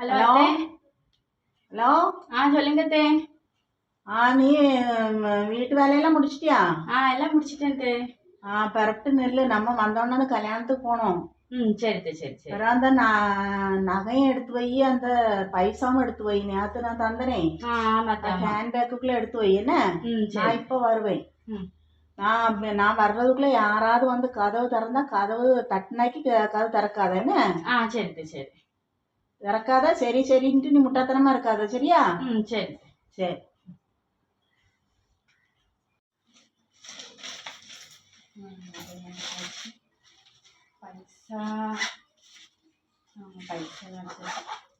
Hello hello அத்தே. Hello. சொல்லுங்க அத்தே. நீ வீட்டு வேலையெல்லாம் முடிச்சிட்டியா? எல்லாம் முடிச்சிட்டேன் அத்தே. பிறப்பிட்டு நெல்லு, நம்ம வந்தோன்னு கல்யாணத்துக்கு போனோம். சரி அத்தே, சரி சரி. பிறகு அந்த நகையும் எடுத்து வை, அந்த பைசாவும் எடுத்து வை. நேற்று நான் தந்தனே, ஹேண்ட் பேக்குக்குள்ள எடுத்து வை. என்ன, நான் இப்போ வருவேன். நான் வர்றதுக்குள்ள யாராவது வந்து கதவு திறந்தா கதவு தட்டினாக்கி கதவு திறக்காத. என்ன? சரி அத்தே, சரி. திறக்காத. சரி சரின்ட்டு நீ முட்டாத்தனமா இருக்காத, சரியா? சரி சரி. பைசா பைசா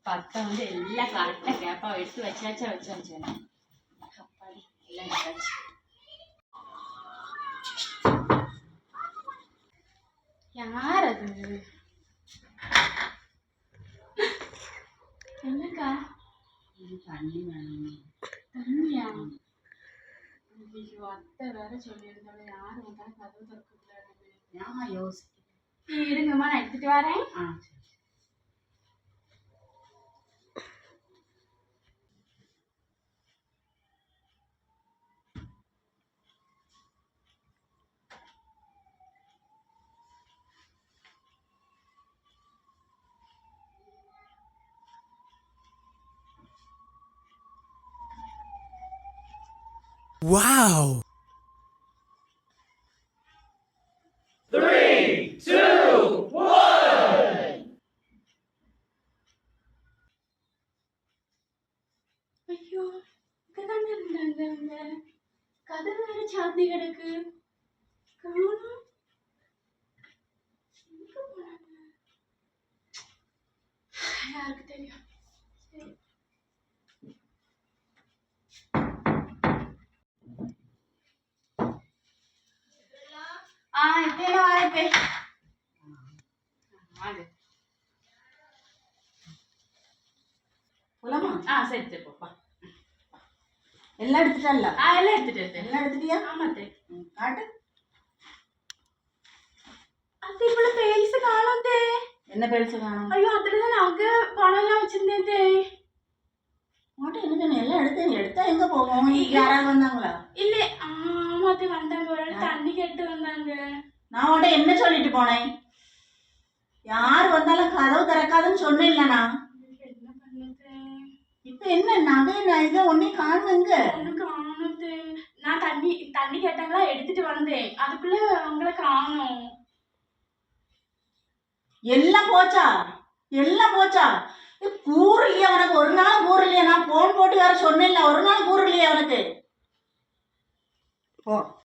பத்தை வந்து எல்லாம் கரெக்டாக கேப்பா எடுத்து வச்சாச்சு. அப்பாடி எல்லாம் எடுத்தாச்சு. யார் அது? என்னக்கா? தண்ணி வேணும். தண்ணியா? ஐயோ, அத்தை வேற சொல்லியிருந்தாலும் யாரு வந்தாலும் கதவு திறக்கக்கூடாது. யோசிக்கிறேன். இருங்கம்மா, நான் எடுத்துட்டு வரேன். Wow! 3, 2, 1. ஐயோ, இங்கதானே இருந்தாங்க. கதவு வேற சாத்தி கிடக்கு. காணோம். எங்க போனாங்க? யாருக்கு தெரியும்? சரி. இப்ப வாய்ப்பே. போலாமா? சரி சரி, போப்பா. எல்லாம் எடுத்துட்டல்ல? எல்லாம் எடுத்துட்டு. எல்லாம் எடுத்துட்டியா? ஆமாத்தே. காட்டு. அத்தை, இப்ப பேல்ஸ் காணோத்தே. என்ன பெருசு காணும்? ஐயோ, அதுலதான் நாங்க பணம் எல்லாம் வச்சிருந்தேன். உன்கிட்ட என்ன எல்லாம் எடுத்தேன். எடுத்தா எங்க போவோம்? யாராவது வந்தாங்களா? இல்ல, ஆமாத்தே வந்தாங்க. ஒரு தண்ணி கேட்டு வந்தாங்க. நான் உன்கிட்ட என்ன சொல்லிட்டு போனேன்? யார் வந்தாலும் கதவு திறக்காதுன்னு சொன்னேன்ல நான். என்ன பண்ணது? இப்ப என்ன நகை இதை ஒன்னையும் காணுங்க? காணுது. நான் தண்ணி கேட்டாங்களா, எடுத்துட்டு வந்தேன். அதுக்குள்ள அவங்கள காணோம். எல்லாம் போச்சா? எல்லாம் போச்சா? கூறு இல்லையா உனக்கு? ஒரு நாள் கூறு இல்லையா? நான் போன் போட்டு வேற சொன்னேன்ல, ஒரு நாள் கூறு இல்லையா உனக்கு? போ.